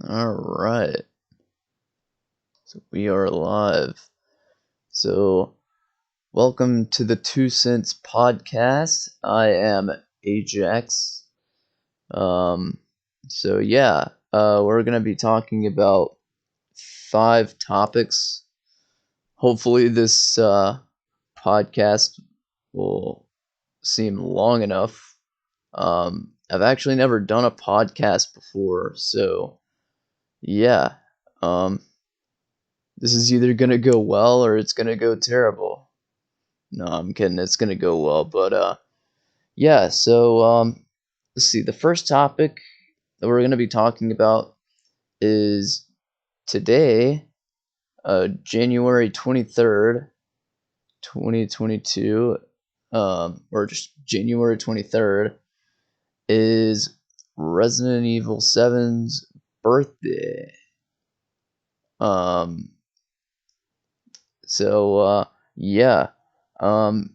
All right. So we are live. So welcome to the 2 Cents podcast. I am Ajax. Um we're going to be talking about 5 topics. Hopefully this podcast will seem long enough. I've actually never done a podcast before, so yeah. Um this is either gonna go well or it's gonna go terrible. No, I'm kidding. It's gonna go well, but yeah. Let's see. The first topic that we're gonna be talking about is today, January 23rd, 2022, or just January 23rd, is Resident Evil 7's birthday. Um, yeah. Um,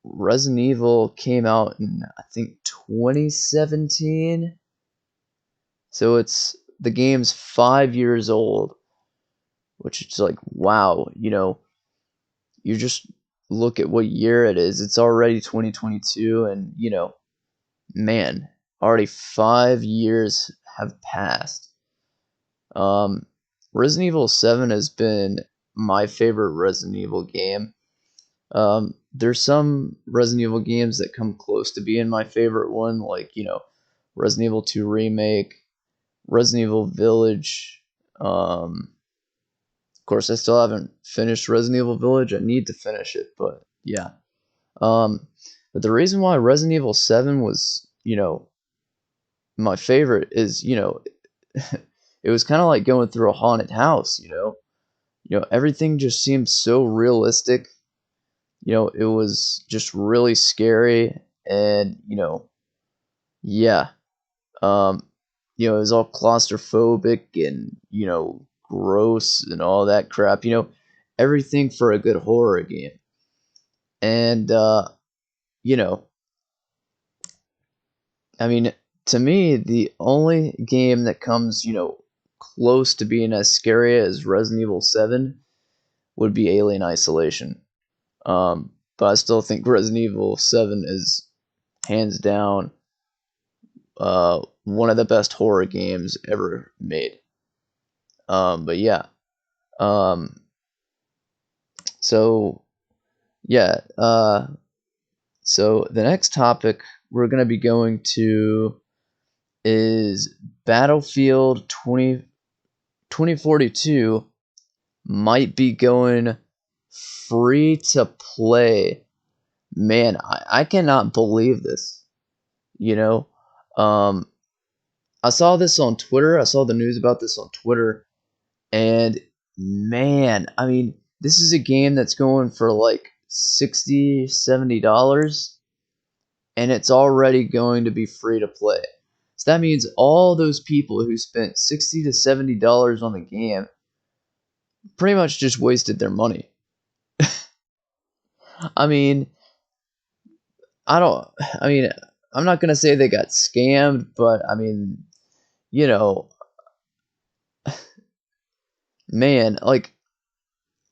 Resident Evil came out in, I think, 2017. So the game's 5 years old, which is like, wow, you just look at what year it is. It's already 2022, and, man, already 5 years have passed. Resident Evil 7 has been my favorite Resident Evil game. There's some Resident Evil games that come close to being my favorite one, like, Resident Evil 2 Remake, Resident Evil Village. Of course, I still haven't finished Resident Evil Village. I need to finish it, but yeah. Um, but the reason why Resident Evil 7 was, my favorite is, it was kind of like going through a haunted house. Everything just seemed so realistic. It was just really scary, and yeah. Um, it was all claustrophobic and gross and all that crap. Everything for a good horror game. And you know, I mean, to me, the only game that comes close to being as scary as Resident Evil 7 would be Alien Isolation. But I still think Resident Evil 7 is hands down one of the best horror games ever made. But yeah. Um, so yeah. So the next topic we're gonna be going to is Battlefield 2042 might be going free to play. Man, I cannot believe this. You know, um, I saw this on Twitter. I saw the news about this on Twitter, and man, I mean, this is a game that's going for like $60-$70, and it's already going to be free to play. So that means all those people who spent $60 to $70 on the game pretty much just wasted their money. I mean, I don't. I mean, I'm not gonna say they got scammed, but I mean, you know, man, like,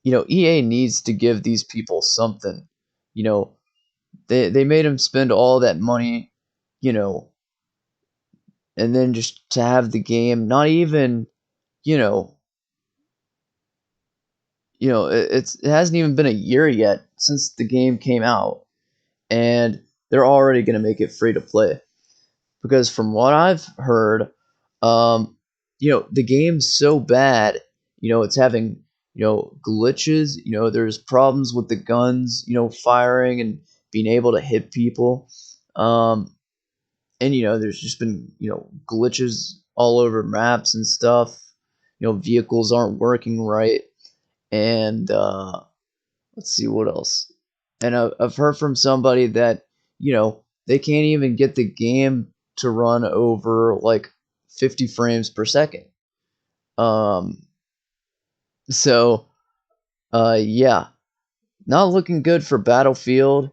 EA needs to give these people something. You know, they made them spend all that money, you know, and then just to have the game not even, you know, it hasn't even been a year yet since the game came out, and they're already gonna make it free to play. Because from what I've heard, the game's so bad, it's having, glitches, there's problems with the guns, firing and being able to hit people. And there's just been, glitches all over maps and stuff. Vehicles aren't working right. And let's see what else. And I've heard from somebody that, they can't even get the game to run over like 50 frames per second. Um, so, yeah, not looking good for Battlefield.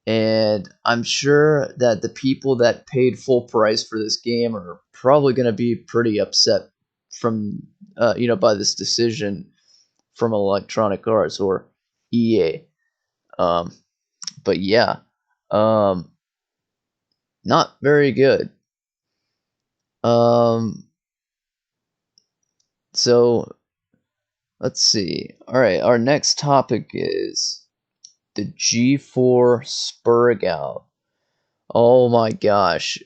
And I'm sure that the people that paid full price for this game are probably going to be pretty upset from by this decision from Electronic Arts or EA. Um, but yeah, um, not very good. Um, so let's see. All right, our next topic is the G4 Spurgout. Oh my gosh.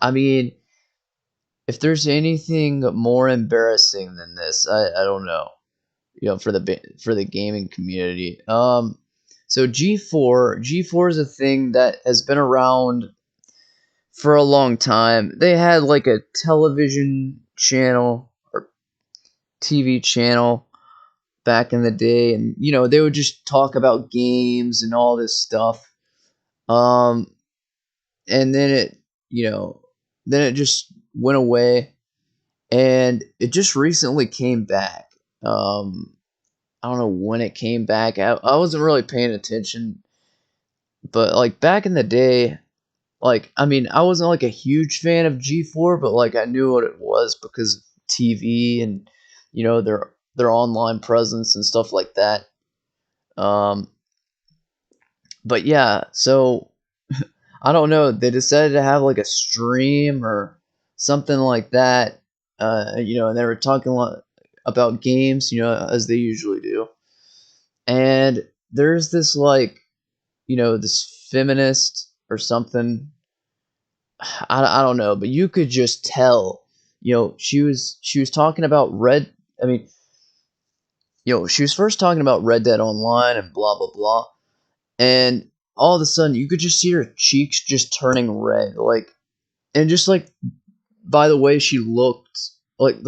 I mean, if there's anything more embarrassing than this, I don't know. For the gaming community. So G4 is a thing that has been around for a long time. They had like a television channel or TV channel back in the day, and they would just talk about games and all this stuff. Um, and then you know, then it just went away, and it just recently came back. I don't know when it came back. I wasn't really paying attention, but like back in the day, like I mean, I wasn't like a huge fan of G4, but like I knew what it was because of TV and their online presence and stuff like that. Um, but yeah, so I don't know. They decided to have like a stream or something like that. And they were talking a lot about games, as they usually do. And there's this like, this feminist or something. I don't know, but you could just tell. She was talking about red. I mean, she was first talking about Red Dead Online and blah blah blah, and all of a sudden you could just see her cheeks just turning red, like, and just like by the way she looked, like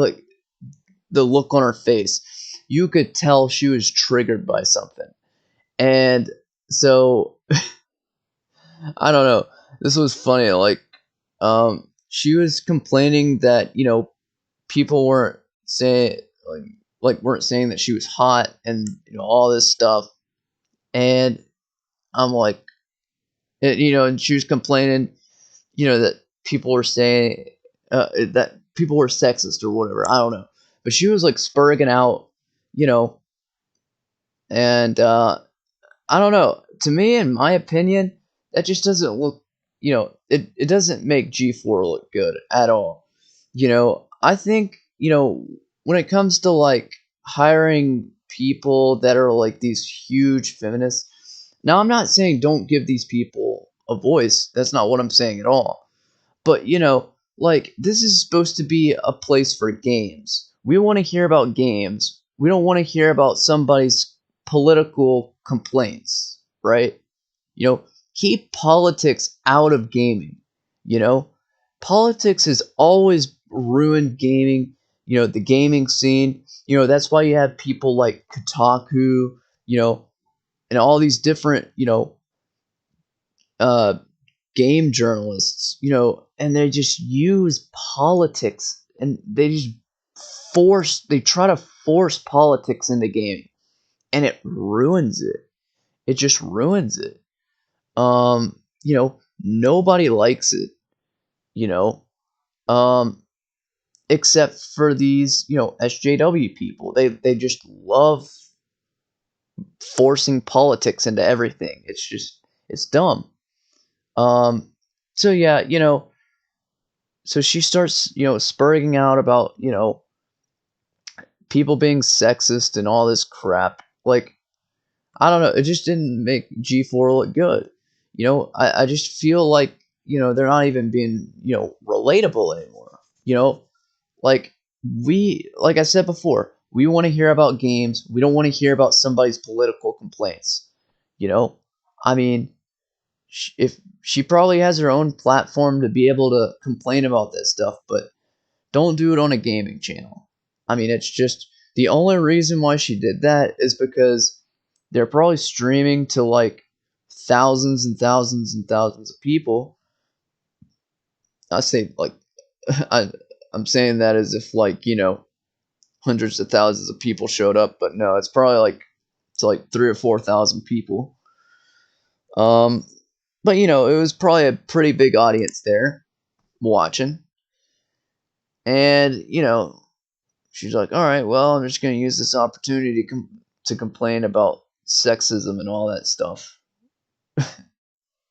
the look on her face, you could tell she was triggered by something. And so I don't know. This was funny. Like, she was complaining that people weren't saying like weren't saying that she was hot and all this stuff. And I'm like, and she was complaining, that people were saying that people were sexist or whatever. I don't know, but she was like spurging out, you know, and I don't know. To me, in my opinion, that just doesn't look. It doesn't make G4 look good at all. I think when it comes to like hiring people that are like these huge feminists. Now, I'm not saying don't give these people a voice. That's not what I'm saying at all. But like this is supposed to be a place for games. We want to hear about games. We don't want to hear about somebody's political complaints, right? Keep politics out of gaming. You know, Politics has always ruined gaming. The gaming scene. That's why you have people like Kotaku. And all these different uh, game journalists, and they just use politics and they try to force politics into gaming, and it ruins it. It just ruins it. Nobody likes it, you know, um, except for these, SJW people. They just love forcing politics into everything. It's dumb. Um, so yeah, so she starts, spurring out about, people being sexist and all this crap. Like, I don't know, it just didn't make G4 look good. I just feel like, they're not even being, relatable anymore. You know, like like I said before, we want to hear about games. We don't want to hear about somebody's political complaints. You know, I mean, if she probably has her own platform to be able to complain about that stuff, but don't do it on a gaming channel. I mean, it's just the only reason why she did that is because they're probably streaming to like thousands and thousands and thousands of people. I say like I, I'm saying that as if like hundreds of thousands of people showed up, but no, it's like 3 or 4 thousand people. Um, but it was probably a pretty big audience there watching, and she's like, all right, well, I'm just going to use this opportunity to complain about sexism and all that stuff,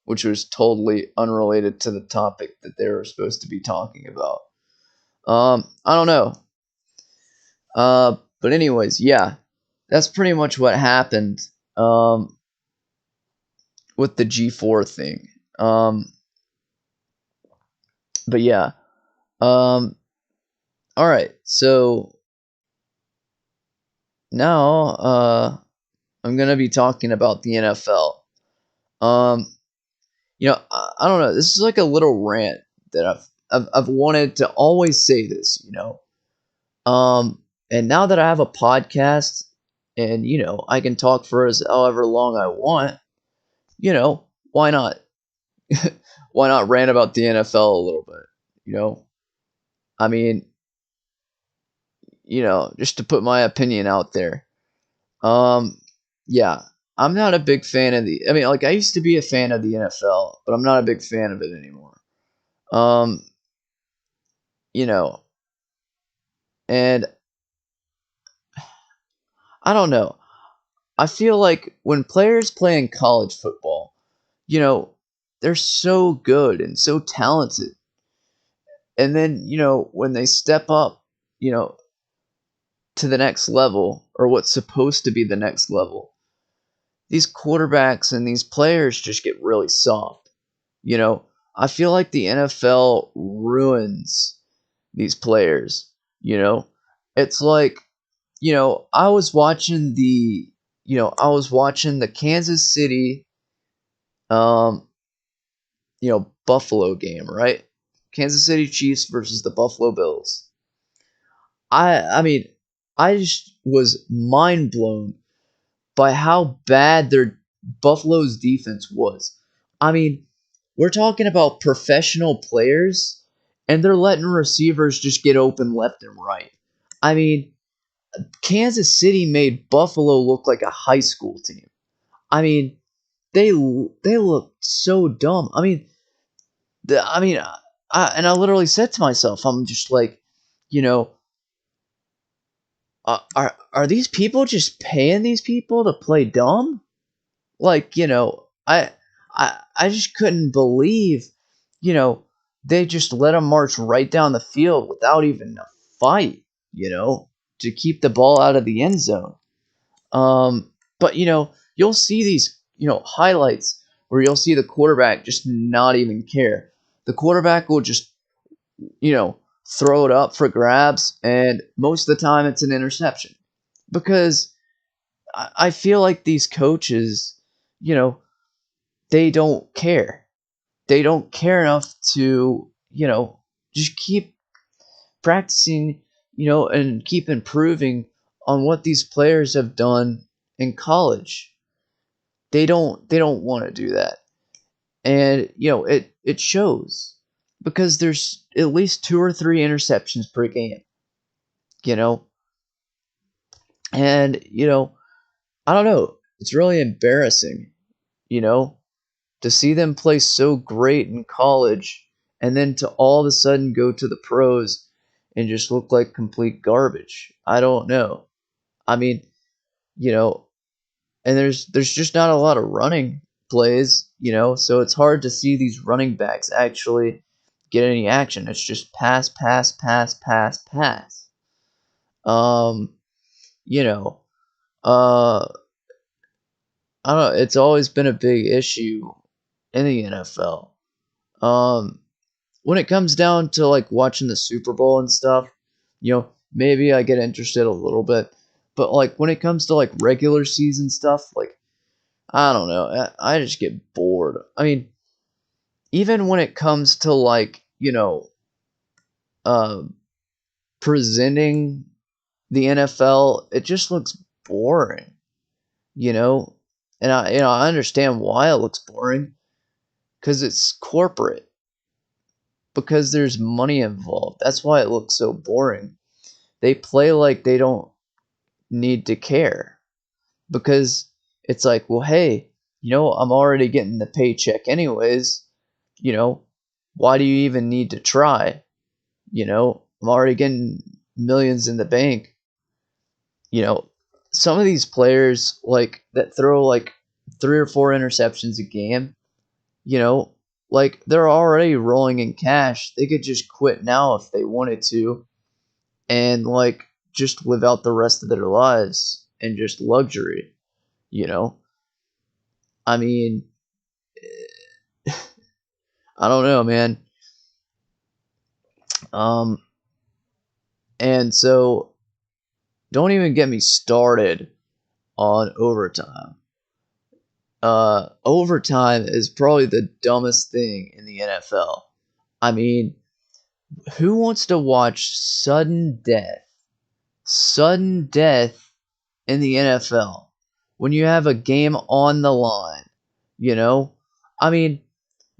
which was totally unrelated to the topic that they were supposed to be talking about. I don't know. But anyways, yeah, that's pretty much what happened um, with the G4 thing. But yeah, all right. So now I'm gonna be talking about the NFL. Um, I don't know. This is like a little rant that I've wanted to always say this. And now that I have a podcast, and I can talk for as however long I want. Why not? Why not rant about the NFL a little bit? You know, I mean, just to put my opinion out there. Um, yeah, I'm not a big fan of the. I mean, like I used to be a fan of the NFL, but I'm not a big fan of it anymore. Um, you know, and I don't know. I feel like when players play in college football, you know, they're so good and so talented, and then when they step up, you know, to the next level or what's supposed to be the next level, these quarterbacks and these players just get really soft. You know, I feel like the NFL ruins these players. It's like, I was watching the Kansas City, um, Buffalo game, right? Kansas City Chiefs versus the Buffalo Bills. I mean, I just was mind blown by how bad their Buffalo's defense was. I mean, we're talking about professional players, and they're letting receivers just get open left and right. I mean, Kansas City made Buffalo look like a high school team. I mean, they looked so dumb. I mean, I literally said to myself, I'm just like, you know, are these people just paying these people to play dumb? Like, I just couldn't believe, you know, they just let them march right down the field without even a fight, to keep the ball out of the end zone. But you'll see these, highlights where you'll see the quarterback just not even care. The quarterback will just, throw it up for grabs, and most of the time it's an interception because I feel like these coaches, you know, they don't care. They don't care enough to, just keep practicing, and keep improving on what these players have done in college. They don't want to do that. And, it shows because there's at least two or three interceptions per game, you know? And, I don't know. It's really embarrassing, you know? To see them play so great in college and then to all of a sudden go to the pros and just look like complete garbage. I don't know. I mean, you know, and there's just not a lot of running plays, so it's hard to see these running backs actually get any action. It's just pass, pass, pass, pass, pass. Um, you know, uh I don't know, it's always been a big issue in the NFL. Um when it comes down to like watching the Super Bowl and stuff, maybe I get interested a little bit. But like when it comes to like regular season stuff, like I don't know, I just get bored. I mean, even when it comes to like, uh, presenting the NFL, it just looks boring, you know? And I understand why it looks boring because it's corporate, because there's money involved. That's why it looks so boring. They play like they don't need to care because it's like, well, hey, I'm already getting the paycheck anyways. You know, why do you even need to try? I'm already getting millions in the bank, you know, some of these players like that throw like 3 or 4 interceptions a game, you know, like they're already rolling in cash. They could just quit now if they wanted to and like just live out the rest of their lives in just luxury, you know? I mean, I don't know, man. Um and so don't even get me started on overtime. Overtime is probably the dumbest thing in the NFL. I mean, who wants to watch sudden death in the NFL when you have a game on the line? You know, I mean,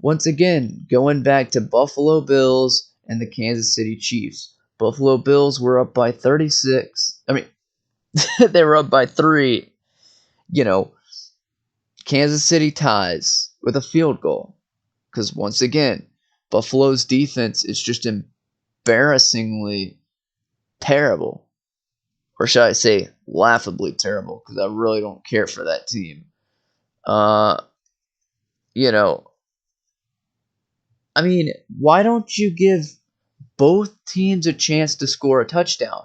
once again, going back to Buffalo Bills and the Kansas City Chiefs. Buffalo Bills were up by 36. I mean, they were up by 3. You know, Kansas City ties with a field goal. Because once again, Buffalo's defense is just embarrassingly terrible. Or should I say, laughably terrible, because I really don't care for that team. Uh, you know, I mean, why don't you give both teams a chance to score a touchdown?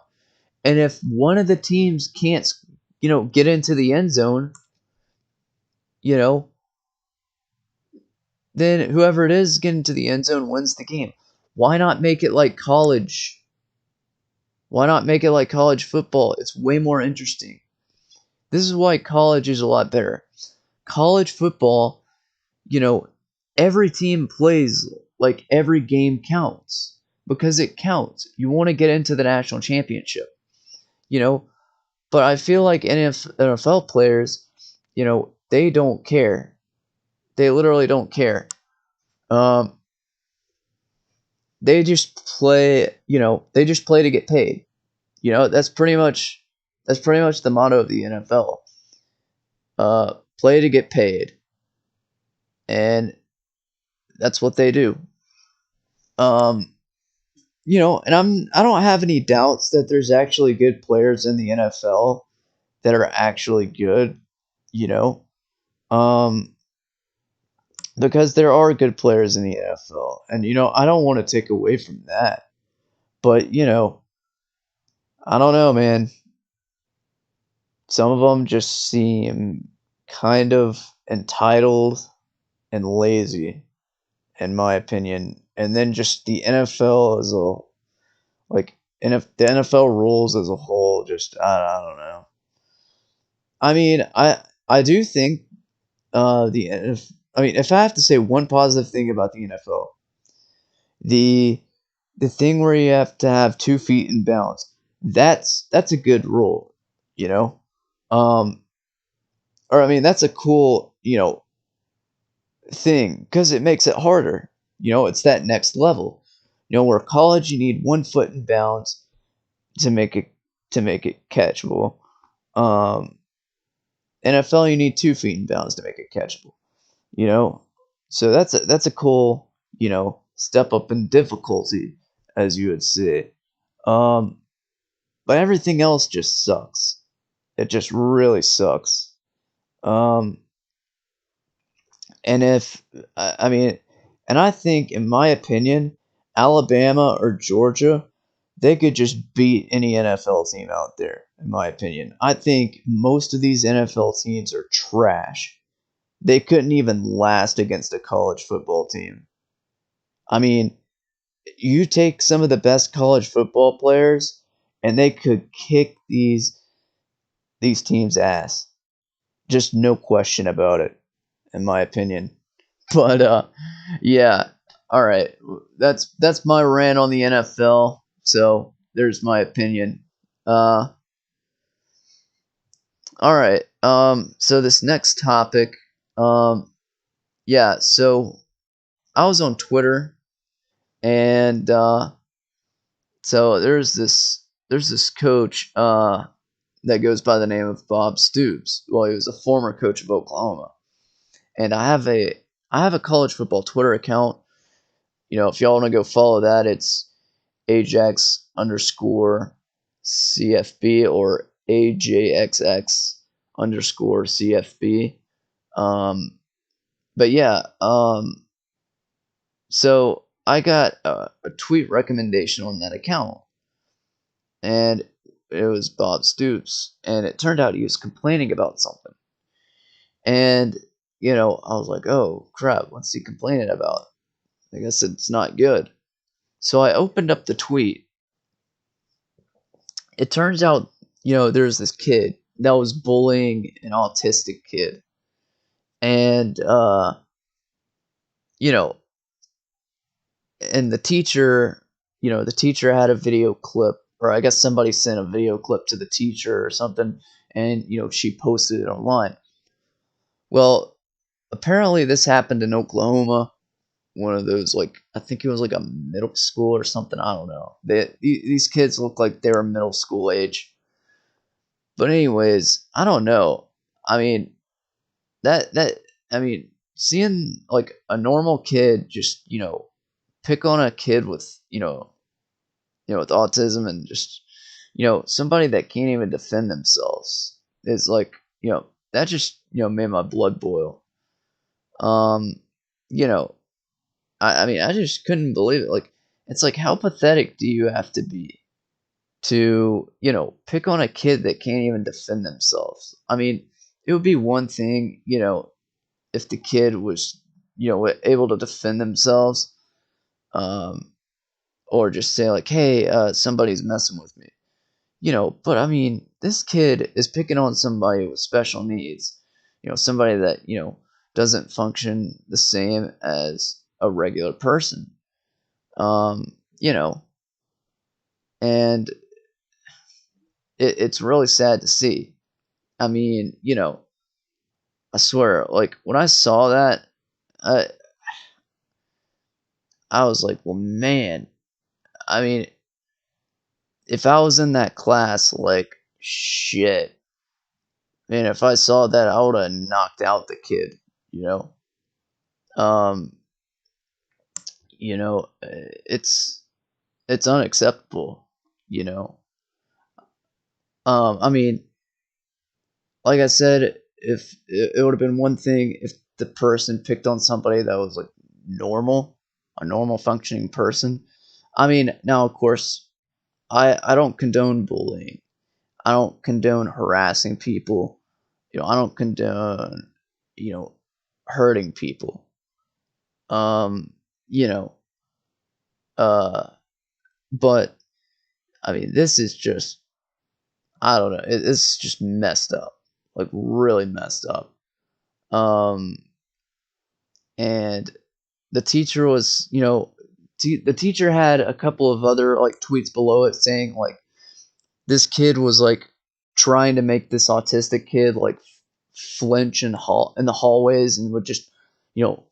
And if one of the teams can't, get into the end zone, you know, then whoever it is getting to the end zone wins the game. Why not make it like college? Why not make it like college football? It's way more interesting. This is why college is a lot better. College football, you know, every team plays like every game counts because it counts. You want to get into the national championship, you know, but I feel like NFL players, they don't care. They literally don't care. Um, they just play, they just play to get paid. That's pretty much the motto of the NFL. Play to get paid, and that's what they do. Um, and I don't have any doubts that there's actually good players in the NFL that are actually good. You know, um, because there are good players in the NFL, and I don't want to take away from that, but I don't know, man. Some of them just seem kind of entitled and lazy, in my opinion. And then just the NFL as a like, and if the NFL rules as a whole, just I don't know. I mean, I do think I mean, if I have to say one positive thing about the NFL, the the thing where you have to have 2 feet in bounds, that's a good rule, you know. Um, or I mean, that's a cool thing because it makes it harder. It's that next level. Where college you need 1 foot in bounds to make it catchable. Um, NFL you need 2 feet in bounds to make it catchable. You know, so that's a cool step up in difficulty, as you would say. Um, but everything else just sucks. It just really sucks. Um, And if I mean, and I think, in my opinion, Alabama or Georgia, they could just beat any NFL team out there. In my opinion, I think most of these NFL teams are trash. They couldn't even last against a college football team. I mean, you take some of the best college football players, and they could kick these teams' ass. Just no question about it, in my opinion. But yeah. All right. That's my rant on the NFL. So there's my opinion. Uh, all right. So this next topic. Yeah. So I was on Twitter, and so there's this coach that goes by the name of Bob Stoops. Well, he was a former coach of Oklahoma, and I have a college football Twitter account. If y'all want to go follow that, it's Ajax CFB or AJXX underscore CFB. Um, but yeah, so I got a tweet recommendation on that account, and it was Bob Stoops, and it turned out he was complaining about something. And I was like, oh crap, what's he complaining about? I guess it's not good. So I opened up the tweet. It turns out, there's this kid that was bullying an autistic kid. And, you know, and the teacher had a video clip, or I guess somebody sent a video clip to the teacher or something, and, she posted it online. Well, apparently this happened in Oklahoma, one of those, like, I think it was like a middle school or something. I don't know. These kids look like they were middle school age. But anyways, I don't know. I mean, that I mean, seeing like a normal kid just, pick on a kid with, with autism, and just, somebody that can't even defend themselves is like, that just, made my blood boil. Um, you know, I mean, I just couldn't believe it. Like, it's like, how pathetic do you have to be to, pick on a kid that can't even defend themselves? I mean, it would be one thing, if the kid was, able to defend themselves, um, or just say like, "Hey, somebody's messing with me," But I mean, this kid is picking on somebody with special needs, somebody that doesn't function the same as a regular person, you know, and it's really sad to see. I mean, I swear, like when I saw that, I I was like, well, man. I mean, if I was in that class, like, shit, man, if I saw that, I would have knocked out the kid, you know? Um, it's unacceptable, you know? I mean, like I said, if it would have been one thing if the person picked on somebody that was like normal, a normal functioning person. I mean, now of course, I don't condone bullying. I don't condone harassing people. I don't condone, you know, hurting people. Um, you know, uh, but I mean, this is just, I don't know, it's just messed up, like really messed up. Um, and the teacher was, the teacher had a couple of other like tweets below it saying like this kid was like trying to make this autistic kid like flinch in the hallways, and would just you know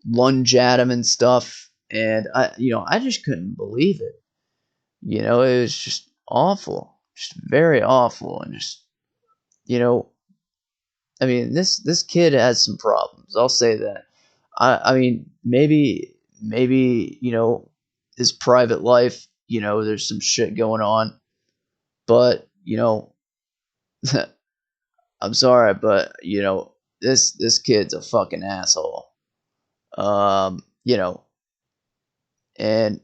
lunge at him and stuff. And I just couldn't believe it. It was just awful, just very awful. And just you know I mean, this kid has some problems, I'll say that. I mean, maybe his private life, there's some shit going on. But I'm sorry, but this kid's a fucking asshole. Um, you know, and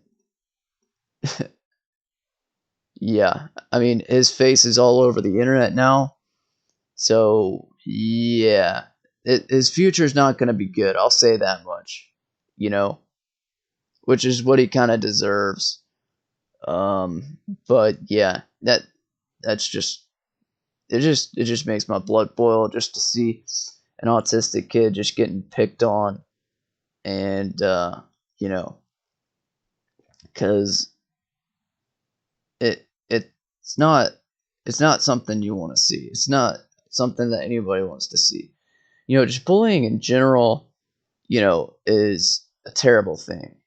yeah, I mean his face is all over the internet now. So yeah, his future's not going to be good. I'll say that much. You know, which is what he kind of deserves. But yeah, that's just it just makes my blood boil just to see an autistic kid just getting picked on. And you know because it's not something you want to see. It's not something that anybody wants to see. Just bullying in general, is a terrible thing.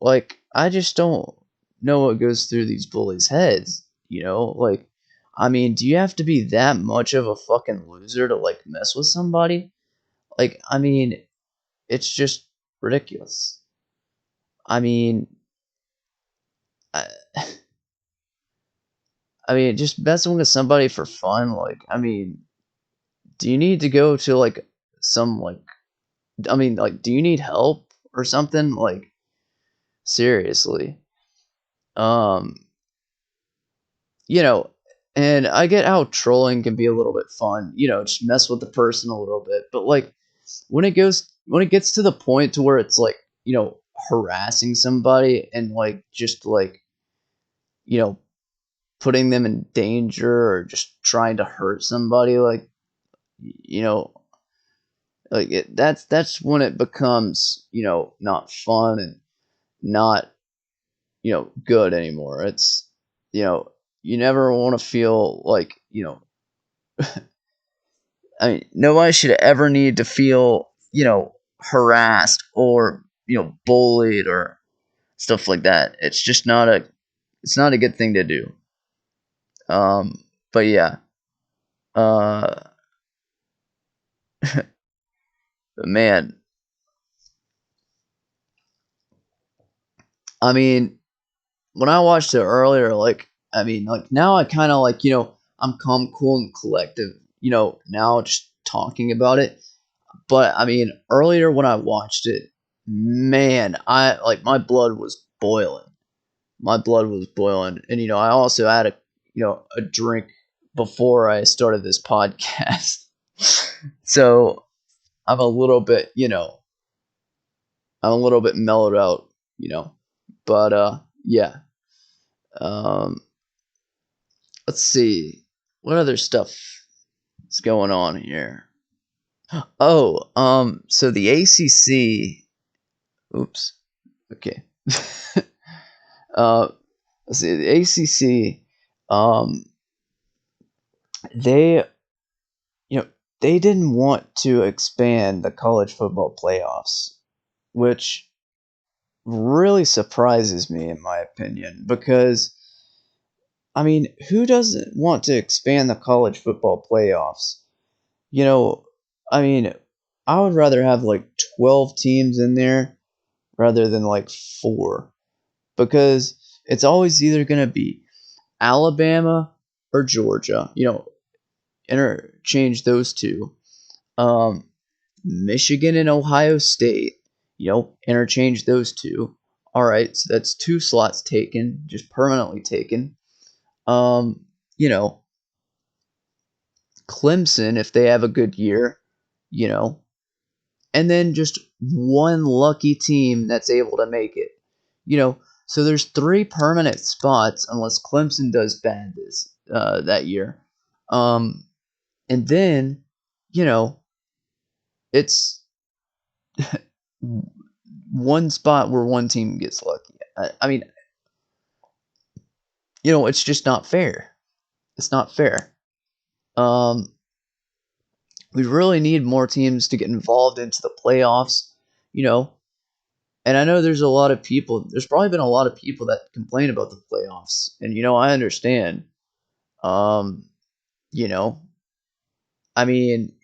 Like, I just don't know what goes through these bullies' heads. Like, I mean, do you have to be that much of a fucking loser to like mess with somebody? Like, I mean, it's just ridiculous. I mean, I, I mean, just messing with somebody for fun, like, I mean, do you need to go to like some like I mean, like, do you need help or something? Like, seriously. Um, you know, and I get how trolling can be a little bit fun, just mess with the person a little bit. But like when it gets to the point to where it's like, harassing somebody and like just like, you know, putting them in danger or just trying to hurt somebody, like, you know, that's when it becomes, not fun and not, good anymore. It's, you know, you never want to feel like, I mean, nobody should ever need to feel, harassed or, bullied or stuff like that. It's not a good thing to do. But yeah, uh, man, I mean, when I watched it earlier, like, I mean, like now I kind of like, I'm calm, cool, and collective, now just talking about it. But I mean, earlier when I watched it, man, I like my blood was boiling. My blood was boiling, and I also had a drink before I started this podcast, so I'm a little bit, I'm a little bit mellowed out, but yeah. Um, let's see what other stuff is going on here. Oh, so the ACC. Oops. Okay. uh, let's see. The ACC. Um, they, you know, they didn't want to expand the college football playoffs, which really surprises me, in my opinion, because I mean, who doesn't want to expand the college football playoffs? You know, I mean, I would rather have like 12 teams in there rather than like four, because it's always either going to be Alabama or Georgia, interchange those two. Um, Michigan and Ohio State, interchange those two. All right, so that's two slots taken, just permanently taken. Um, you know, Clemson, if they have a good year, you know, and then just one lucky team that's able to make it. So there's three permanent spots unless Clemson does bad that year. Um, and then, you know, it's one spot where one team gets lucky. I mean, it's just not fair. It's not fair. Um, we really need more teams to get involved into the playoffs, you know. And I know there's a lot of people. There's probably been a lot of people that complain about the playoffs, and I understand. Um, you know, I mean,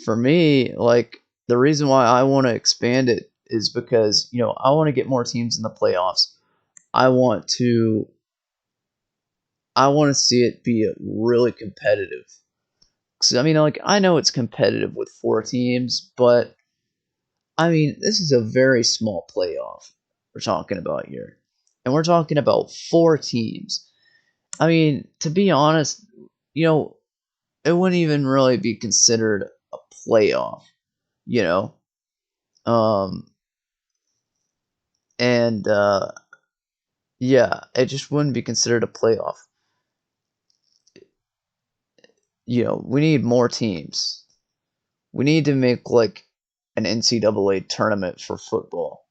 for me, like the reason why I want to expand it is because I want to get more teams in the playoffs. I want to I want to see it be really competitive. 'Cause, I mean, like I know it's competitive with four teams, but I mean, this is a very small playoff we're talking about here. And we're talking about four teams. I mean, to be honest, you know, it wouldn't even really be considered a playoff, you know. Um and yeah, it just wouldn't be considered a playoff. We need more teams. We need to make like an NCAA tournament for football.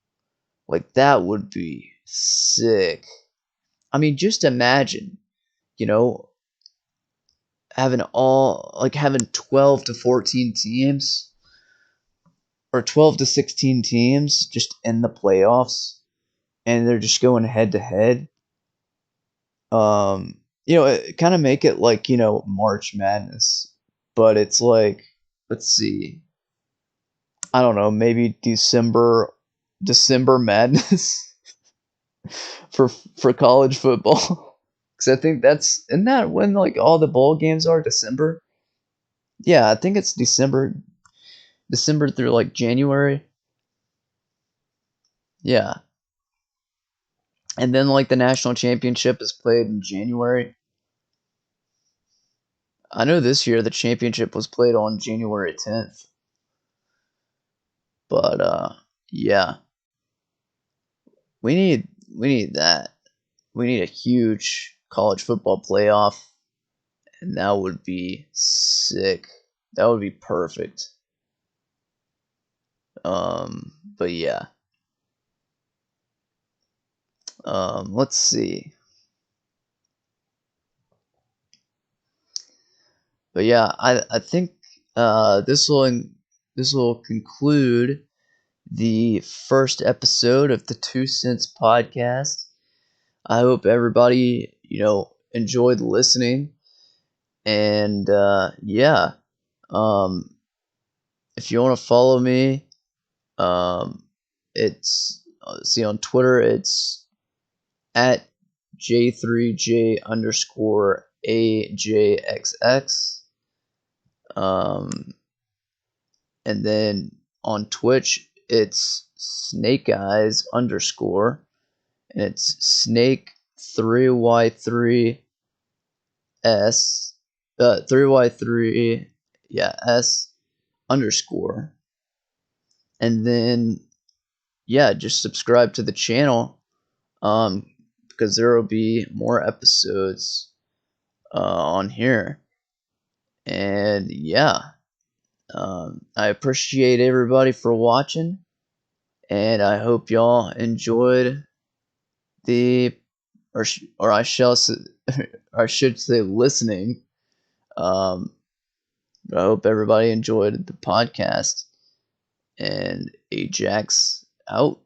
Like that would be sick. I mean, just imagine, you know, having 12 to 14 teams or 12 to 16 teams just in the playoffs and they're just going head to head. It kind of make it like, March Madness, but it's like, let's see, I don't know, maybe December Madness for college football. Because I think isn't that when like all the bowl games are December? Yeah, I think it's December through like January. Yeah, and then like the national championship is played in January. I know this year the championship was played on January 10th, but yeah, we need that. We need a huge college football playoff, and that would be sick. That would be perfect. But yeah, let's see. But yeah, I think this will conclude the first episode of the Two Cents podcast. I hope everybody enjoyed listening, and yeah, um, if you want to follow me, it's see on Twitter, it's at J3J underscore AJXX. Um, and then on Twitch, it's Snake Eyes underscore, and it's Snake 3Y3 S 3Y3 yeah S underscore, and then yeah, just subscribe to the channel, because there will be more episodes on here, and yeah, I appreciate everybody for watching, and I hope y'all enjoyed the or I shall say, or I should say listening. Um, but I hope everybody enjoyed the podcast, and Ajax out.